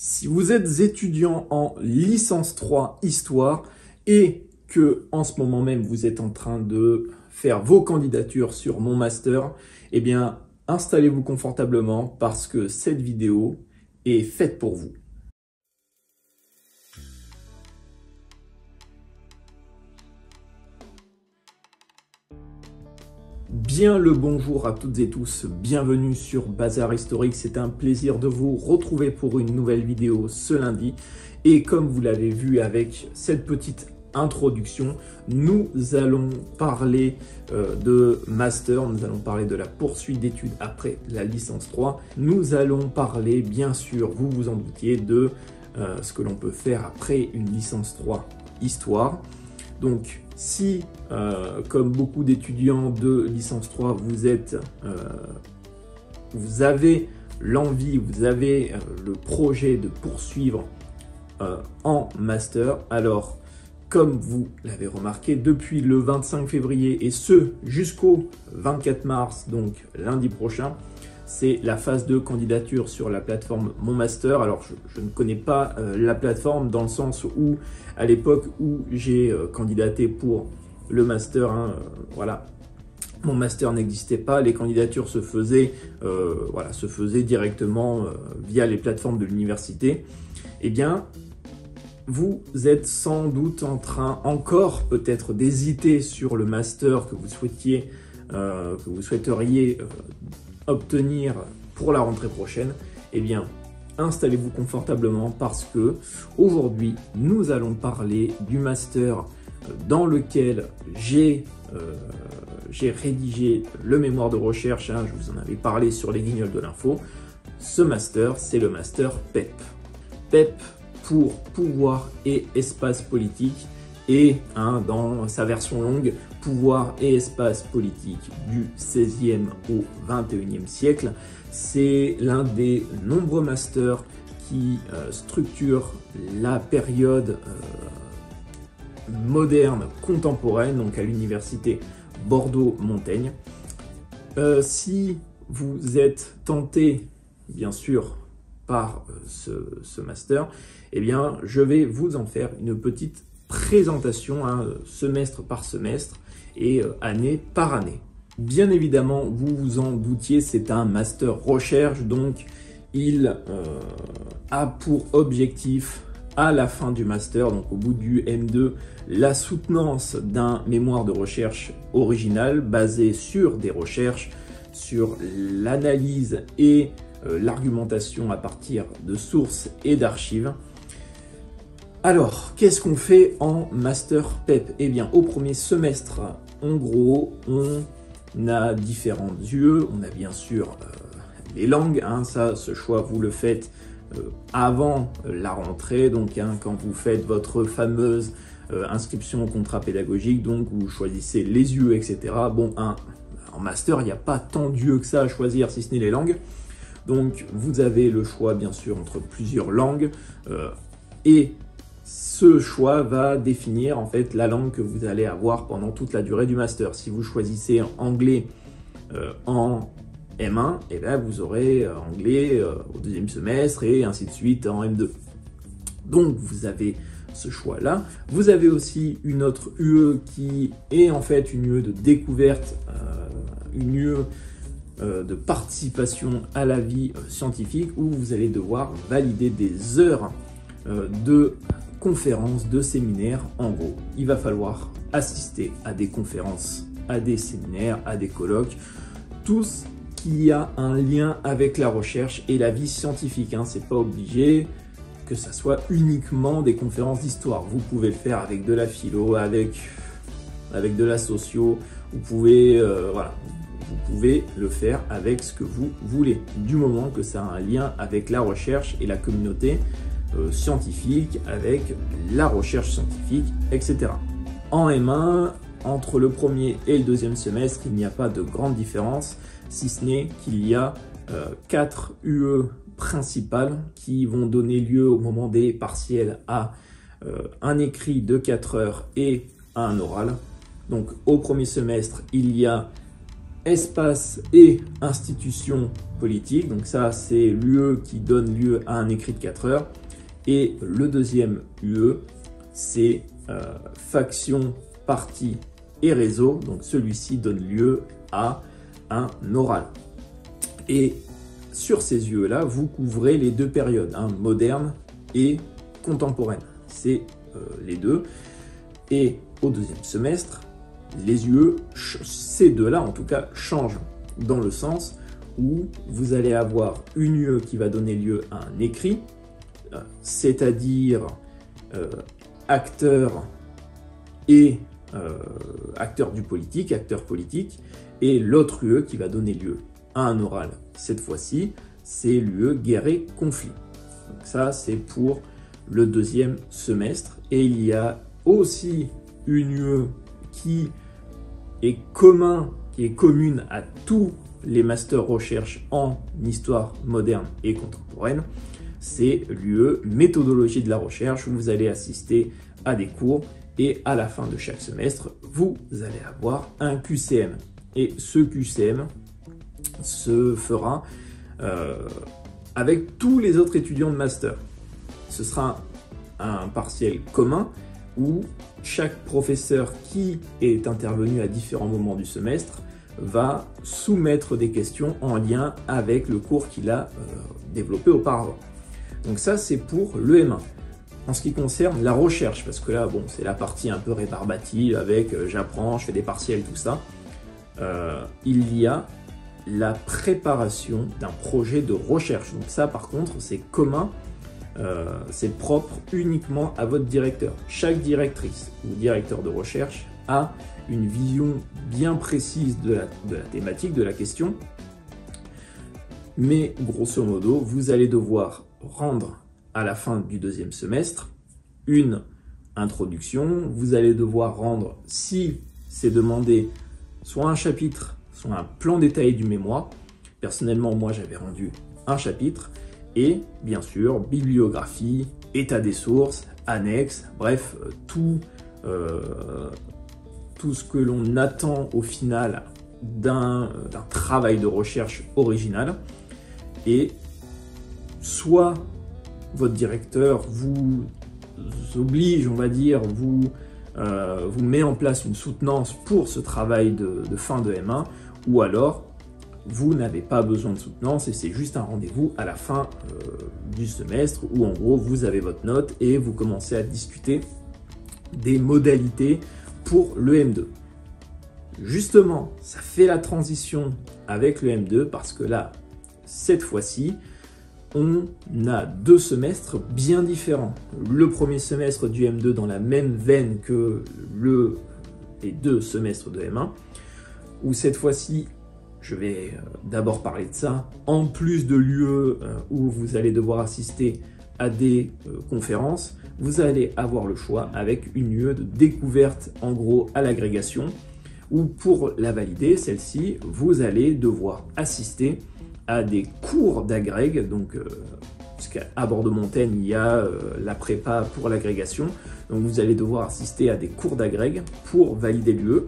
Si vous êtes étudiant en licence 3 Histoire et que en ce moment même vous êtes en train de faire vos candidatures sur mon master, eh bien installez-vous confortablement parce que cette vidéo est faite pour vous. Bien le bonjour à toutes et tous, bienvenue sur Bazar Historique, c'est un plaisir de vous retrouver pour une nouvelle vidéo ce lundi. Et comme vous l'avez vu avec cette petite introduction, nous allons parler de master, nous allons parler de la poursuite d'études après la licence 3. Nous allons parler, bien sûr, vous vous en doutiez, de ce que l'on peut faire après une licence 3 Histoire. Donc, si, comme beaucoup d'étudiants de licence 3, vous avez l'envie, vous avez le projet de poursuivre en master, alors, comme vous l'avez remarqué, depuis le 25 février et ce jusqu'au 24 mars, donc lundi prochain, c'est la phase de candidature sur la plateforme Mon Master. Alors, je ne connais pas la plateforme dans le sens où, à l'époque où j'ai candidaté pour le master, voilà, mon master n'existait pas. Les candidatures se faisaient, se faisaient directement via les plateformes de l'université. Eh bien, vous êtes sans doute en train encore peut-être d'hésiter sur le master que vous souhaiteriez obtenir pour la rentrée prochaine. Eh bien, installez-vous confortablement parce que aujourd'hui, nous allons parler du master dans lequel j'ai rédigé le mémoire de recherche. Je vous en avais parlé sur les guignols de l'info. Ce master, c'est le master PEP. PEP pour pouvoir et espace politique. Et dans sa version longue, pouvoir et espace politique du 16e au 21e siècle. C'est l'un des nombreux masters qui structure la période moderne contemporaine, donc à l'université Bordeaux-Montaigne. Si vous êtes tenté, bien sûr, par ce master, eh bien, je vais vous en faire une petite présentation, semestre par semestre et année par année. Bien évidemment, vous vous en doutiez, c'est un master recherche, donc il a pour objectif à la fin du master, donc au bout du M2, la soutenance d'un mémoire de recherche original basé sur des recherches, sur l'analyse et l'argumentation à partir de sources et d'archives. Alors, qu'est-ce qu'on fait en master PEP? Eh bien, au premier semestre, en gros, on a différents UE. On a bien sûr les langues. Ce choix, vous le faites avant la rentrée. Donc, quand vous faites votre fameuse inscription au contrat pédagogique, donc vous choisissez les UE, etc. Bon, en master, il n'y a pas tant d'UE que ça à choisir, si ce n'est les langues. Donc, vous avez le choix, bien sûr, entre plusieurs langues et ce choix va définir en fait la langue que vous allez avoir pendant toute la durée du master. Si vous choisissez anglais en M1, et bien vous aurez anglais au deuxième semestre et ainsi de suite en M2. Donc vous avez ce choix-là. Vous avez aussi une autre UE qui est en fait une UE de découverte, une UE de participation à la vie scientifique où vous allez devoir valider des heures de conférences, de séminaires. En gros, il va falloir assister à des conférences, à des séminaires, à des colloques, tout ce qui a un lien avec la recherche et la vie scientifique. C'est pas obligé que ça soit uniquement des conférences d'histoire. Vous pouvez le faire avec de la philo, avec de la socio. Vous pouvez, vous pouvez le faire avec ce que vous voulez, du moment que ça a un lien avec la recherche et la communauté scientifique, avec la recherche scientifique, etc. En M1, entre le premier et le deuxième semestre, il n'y a pas de grande différence, si ce n'est qu'il y a 4 UE principales qui vont donner lieu au moment des partiels à un écrit de 4 heures et un oral. Donc au premier semestre, il y a espace et institution politique. Donc ça, c'est l'UE qui donne lieu à un écrit de 4 heures. Et le deuxième UE, c'est faction, parti et réseau. Donc celui-ci donne lieu à un oral. Et sur ces UE-là, vous couvrez les deux périodes, moderne et contemporaine. C'est les deux. Et au deuxième semestre, les UE, ces deux-là en tout cas, changent dans le sens où vous allez avoir une UE qui va donner lieu à un écrit, c'est-à-dire acteur et acteur du politique, acteur politique, et l'autre UE qui va donner lieu à un oral. Cette fois-ci, c'est l'UE guerre et conflit. Donc ça, c'est pour le deuxième semestre. Et il y a aussi une UE qui est commune à tous les masters recherche en histoire moderne et contemporaine. C'est l'UE méthodologie de la recherche, où vous allez assister à des cours et à la fin de chaque semestre, vous allez avoir un QCM. Et ce QCM se fera avec tous les autres étudiants de master. Ce sera un partiel commun où chaque professeur qui est intervenu à différents moments du semestre va soumettre des questions en lien avec le cours qu'il a développé auparavant. Donc ça, c'est pour le M1. En ce qui concerne la recherche, parce que là, bon, c'est la partie un peu rébarbative avec j'apprends, je fais des partiels, tout ça. Il y a la préparation d'un projet de recherche. Donc ça, par contre, c'est commun, c'est propre uniquement à votre directeur. Chaque directrice ou directeur de recherche a une vision bien précise de la thématique, de la question. Mais grosso modo, vous allez devoir rendre à la fin du deuxième semestre une introduction. Vous allez devoir rendre, si c'est demandé, soit un chapitre, soit un plan détaillé du mémoire. Personnellement, moi, j'avais rendu un chapitre. Et bien sûr, bibliographie, état des sources, annexes, bref, tout ce que l'on attend au final d'un travail de recherche original. Et soit votre directeur vous oblige, on va dire, vous met en place une soutenance pour ce travail de fin de M1, ou alors vous n'avez pas besoin de soutenance et c'est juste un rendez-vous à la fin du semestre où en gros vous avez votre note et vous commencez à discuter des modalités pour le M2. Justement, ça fait la transition avec le M2 parce que là, cette fois-ci, on a deux semestres bien différents. Le premier semestre du M2 dans la même veine que les deux semestres de M1, où cette fois-ci, je vais d'abord parler de ça, en plus de l'UE où vous allez devoir assister à des conférences, vous allez avoir le choix avec une UE de découverte en gros à l'agrégation, où pour la valider, celle-ci, vous allez devoir assister à des cours d'agrég, donc puisqu'à Bordeaux-Montaigne, il y a la prépa pour l'agrégation, donc vous allez devoir assister à des cours d'agrég pour valider l'UE.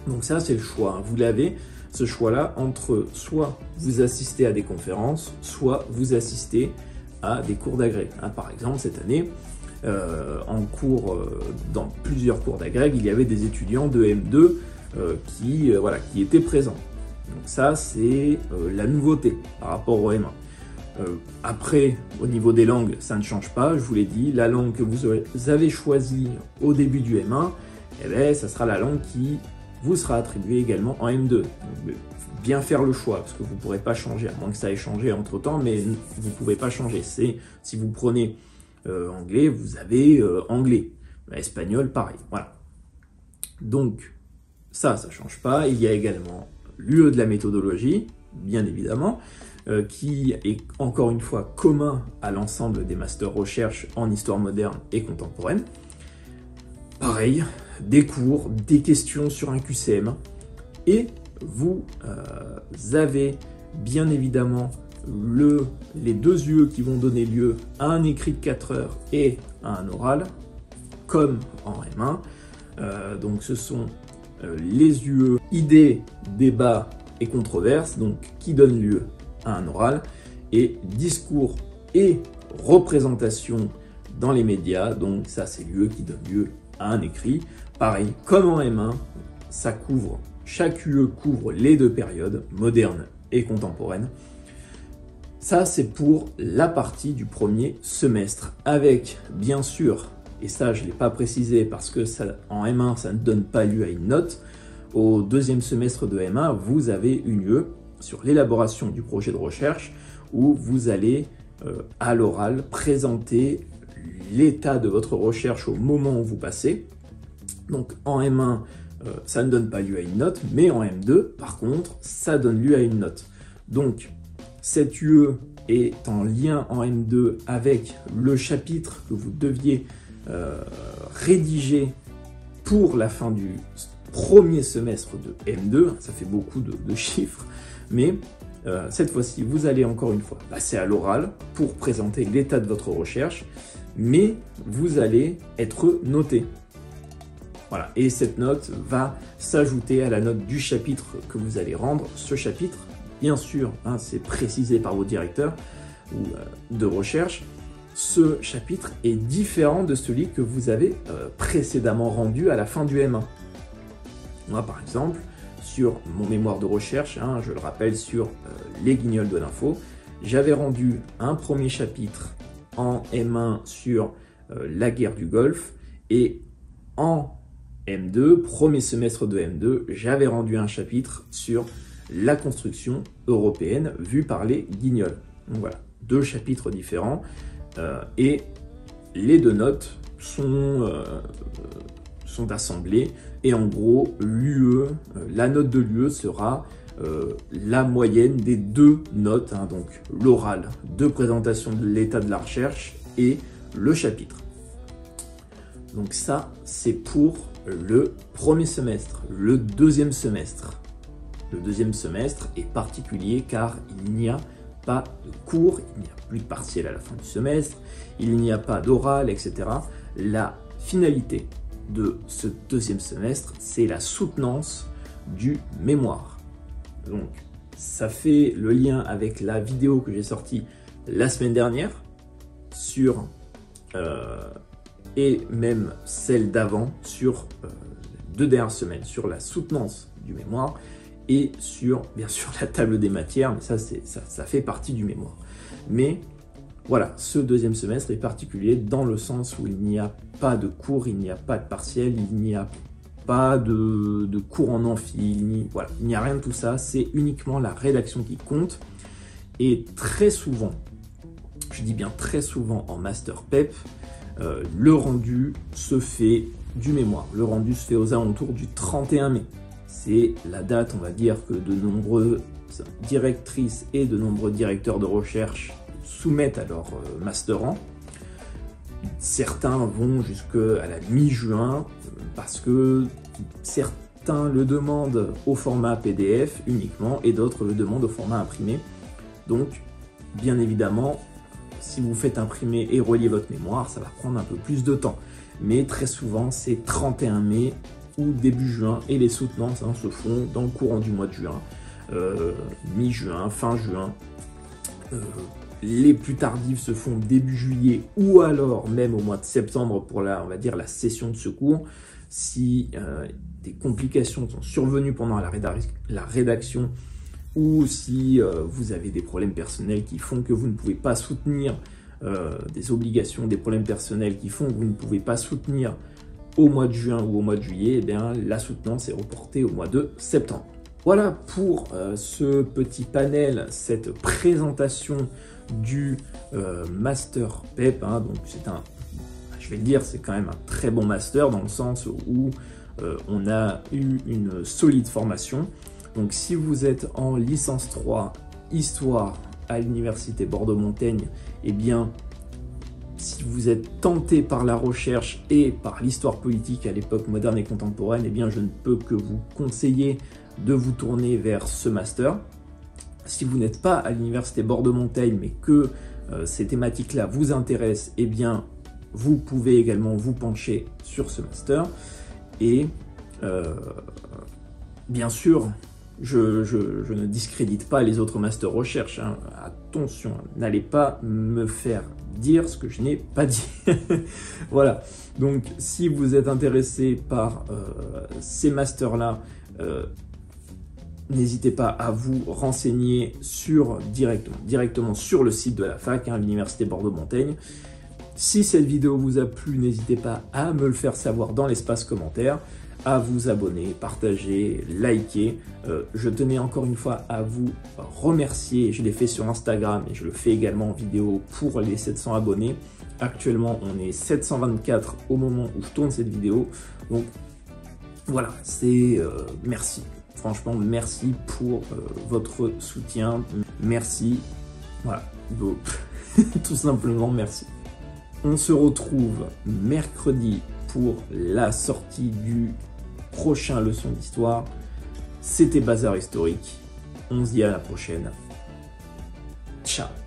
Donc ça, c'est le choix, vous l'avez, ce choix-là, entre soit vous assistez à des conférences, soit vous assistez à des cours d'agrég. Par exemple, cette année, dans plusieurs cours d'agrég, il y avait des étudiants de M2 qui étaient présents. Donc ça, c'est la nouveauté par rapport au M1. Après, au niveau des langues, ça ne change pas. Je vous l'ai dit, la langue que vous avez choisie au début du M1, eh bien, ça sera la langue qui vous sera attribuée également en M2. Donc, bien faire le choix, parce que vous ne pourrez pas changer, à moins que ça ait changé entre-temps, mais vous ne pouvez pas changer. Si vous prenez anglais, vous avez anglais. Espagnol, pareil. Voilà. Donc, ça ne change pas. Il y a également l'UE de la méthodologie, bien évidemment, qui est encore une fois commun à l'ensemble des masters recherche en histoire moderne et contemporaine. Pareil, des cours, des questions sur un QCM, et vous avez bien évidemment les deux UE qui vont donner lieu à un écrit de 4 heures et à un oral, comme en M1. Donc ce sont les UE, idées, débats et controverses, donc qui donne lieu à un oral, et discours et représentation dans les médias, donc ça c'est l'UE qui donne lieu à un écrit. Pareil, comme en M1, ça couvre, chaque UE couvre les deux périodes, moderne et contemporaine. Ça c'est pour la partie du premier semestre, avec bien sûr, et ça je ne l'ai pas précisé parce que ça, en M1 ça ne donne pas lieu à une note, au deuxième semestre de M1 vous avez une UE sur l'élaboration du projet de recherche où vous allez à l'oral présenter l'état de votre recherche au moment où vous passez. Donc en M1, ça ne donne pas lieu à une note, mais en M2, par contre, ça donne lieu à une note. Donc cette UE est en lien en M2 avec le chapitre que vous deviez rédiger pour la fin du premier semestre de M2. Ça fait beaucoup de chiffres, mais cette fois-ci, vous allez encore une fois passer à l'oral pour présenter l'état de votre recherche, mais vous allez être noté. Voilà, et cette note va s'ajouter à la note du chapitre que vous allez rendre. Ce chapitre, bien sûr, hein, c'est précisé par vos directeurs de recherche, ce chapitre est différent de celui que vous avez précédemment rendu à la fin du M1. Moi, par exemple, sur mon mémoire de recherche, hein, je le rappelle, sur les guignols de l'info, j'avais rendu un premier chapitre en M1 sur la guerre du Golfe, et en M2, premier semestre de M2, j'avais rendu un chapitre sur la construction européenne vue par les guignols. Donc voilà, deux chapitres différents, et les deux notes sont assemblées, et en gros, l'UE, la note de l'UE sera la moyenne des deux notes, hein, donc l'oral de présentation de l'état de la recherche et le chapitre. Donc ça, c'est pour le premier semestre. Le deuxième semestre est particulier car il n'y a pas de cours, il n'y a plus de partiel à la fin du semestre, il n'y a pas d'oral, etc. La finalité de ce deuxième semestre, c'est la soutenance du mémoire. Donc, ça fait le lien avec la vidéo que j'ai sortie la semaine dernière sur et même celle d'avant sur les 2 dernières semaines sur la soutenance du mémoire et sur bien sûr la table des matières, mais ça fait partie du mémoire. Mais voilà, ce deuxième semestre est particulier dans le sens où il n'y a pas de cours, il n'y a pas de partiel, il n'y a pas de cours en amphi, il n'y a rien de tout ça, c'est uniquement la rédaction qui compte. Et très souvent, je dis bien très souvent en master PEP, le rendu se fait du mémoire. Le rendu se fait aux alentours du 31 mai. C'est la date, on va dire, que de nombreuses directrices et de nombreux directeurs de recherche soumettent à leur masterand. Certains vont jusqu'à la mi-juin parce que certains le demandent au format PDF uniquement et d'autres le demandent au format imprimé. Donc, bien évidemment, si vous faites imprimer et relier votre mémoire, ça va prendre un peu plus de temps. Mais très souvent, c'est 31 mai ou début juin et les soutenances se font dans le courant du mois de juin, mi-juin, fin juin. Les plus tardives se font début juillet ou alors même au mois de septembre pour on va dire la session de secours. Si des complications sont survenues pendant la rédaction ou si vous avez des problèmes personnels qui font que vous ne pouvez pas soutenir des obligations, des problèmes personnels qui font que vous ne pouvez pas soutenir au mois de juin ou au mois de juillet, eh bien, la soutenance est reportée au mois de septembre. Voilà pour ce petit panel, cette présentation du master PEP. Donc c'est je vais le dire, c'est quand même un très bon master dans le sens où on a eu une solide formation. Donc si vous êtes en licence 3 Histoire à l'université Bordeaux-Montaigne, eh bien si vous êtes tenté par la recherche et par l'histoire politique à l'époque moderne et contemporaine, eh bien je ne peux que vous conseiller de vous tourner vers ce master. Si vous n'êtes pas à l'université Bordeaux-Montaigne mais que ces thématiques-là vous intéressent, eh bien vous pouvez également vous pencher sur ce master. Et Bien sûr, je ne discrédite pas les autres masters recherche, hein. Attention, n'allez pas me faire dire ce que je n'ai pas dit. Voilà, donc si vous êtes intéressé par ces masters-là, n'hésitez pas à vous renseigner directement sur le site de la fac, hein, l'Université Bordeaux-Montaigne. Si cette vidéo vous a plu, n'hésitez pas à me le faire savoir dans l'espace commentaire, à vous abonner, partager, liker. Je tenais encore une fois à vous remercier, je l'ai fait sur Instagram et je le fais également en vidéo pour les 700 abonnés. Actuellement, on est 724 au moment où je tourne cette vidéo. Donc voilà, c'est merci. Franchement, merci pour votre soutien. Merci. Voilà, donc, tout simplement merci. On se retrouve mercredi pour la sortie du prochain leçon d'histoire. C'était Bazar Historique. On se dit à la prochaine. Ciao.